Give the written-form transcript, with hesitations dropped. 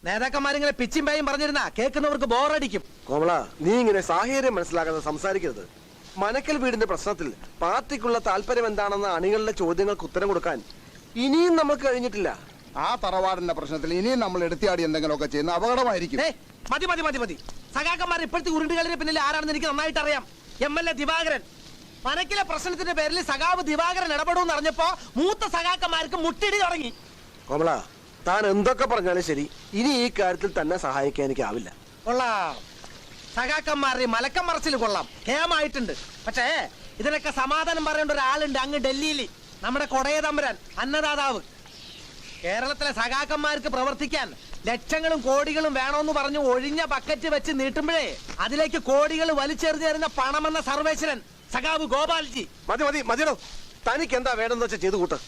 നേതാക്കന്മാരിങ്ങനെ പിച്ചും പേയും പറഞ്ഞിരുന്ന കേൾക്കുന്നവർക്ക് ബോറടിക്കും. കോമള, നീ ഇങ്ങനെ സാഹചര്യം മനസ്സിലാക്കാതെ സംസാരിക്കരുത്. മനക്കൽ വീടിന്റെ പ്രശ്നത്തിൽ പാർട്ടിക്കുള്ള താല്പര്യം എന്താണെന്ന അണികളുടെ ചോദ്യങ്ങൾക്ക് ഉത്തരം കൊടുക്കാൻ ഇനിയും നമുക്ക് കഴിഞ്ഞിട്ടില്ല. ആ തറവാടിന്റെ പ്രശ്നത്തിൽ ഇനിയും നമ്മൾ എടുത്തിയാടി എന്തെങ്കിലുമൊക്കെ ചെയ്യുന്ന അപകടമായിരിക്കും. മതി മതി മതി മതി. സഖാക്കന്മാർ ഇപ്പോഴത്തെ ഉരുണ്ടുകളിന് പിന്നിൽ ആരാണെന്ന് എനിക്ക് നന്നായിട്ട് അറിയാം. MLA ദിവാകരൻ. മനക്കിലെ പ്രശ്നത്തിന്റെ പേരിൽ സഖാവ് ദിവാകരൻ ഇടപെടുമെന്ന് അറിഞ്ഞപ്പോ മൂത്ത സഖാക്കന്മാർക്ക് മുട്ടിടി തുടങ്ങി. കോമള, താൻ എന്തൊക്കെ പറഞ്ഞാലും ശരി, ഇനി ഈ കാര്യത്തിൽ തന്നെ സഹായിക്കാൻ എനിക്കാവില്ല. കൊള്ളാം. സഖാക്കന്മാരുടെ മലക്കം മറച്ചിൽ കൊള്ളാം, കേമായിട്ടുണ്ട്. പക്ഷേ ഇതിനൊക്കെ സമാധാനം പറയേണ്ട ഒരാളുണ്ട് അങ്ങ് ഡൽഹിയിൽ, നമ്മുടെ കൊടയ തമ്പുരാൻ, അന്നദാതാവ്. കേരളത്തിലെ സഖാക്കന്മാർക്ക് പ്രവർത്തിക്കാൻ ലക്ഷങ്ങളും കോടികളും വേണമെന്ന് പറഞ്ഞു ഒഴിഞ്ഞ ബക്കറ്റ് വെച്ച് നീട്ടുമ്പോഴേ അതിലേക്ക് കോടികൾ വലിച്ചെറിഞ്ഞു തരുന്ന പണമെന്ന സർവേശ്വരൻ സഖാവ് ഗോപാൽജി. മതി മതി മതിയോ, തനിക്ക് എന്താ വേണമെന്ന് വെച്ചാൽ ചെയ്തു കൂട്ട്.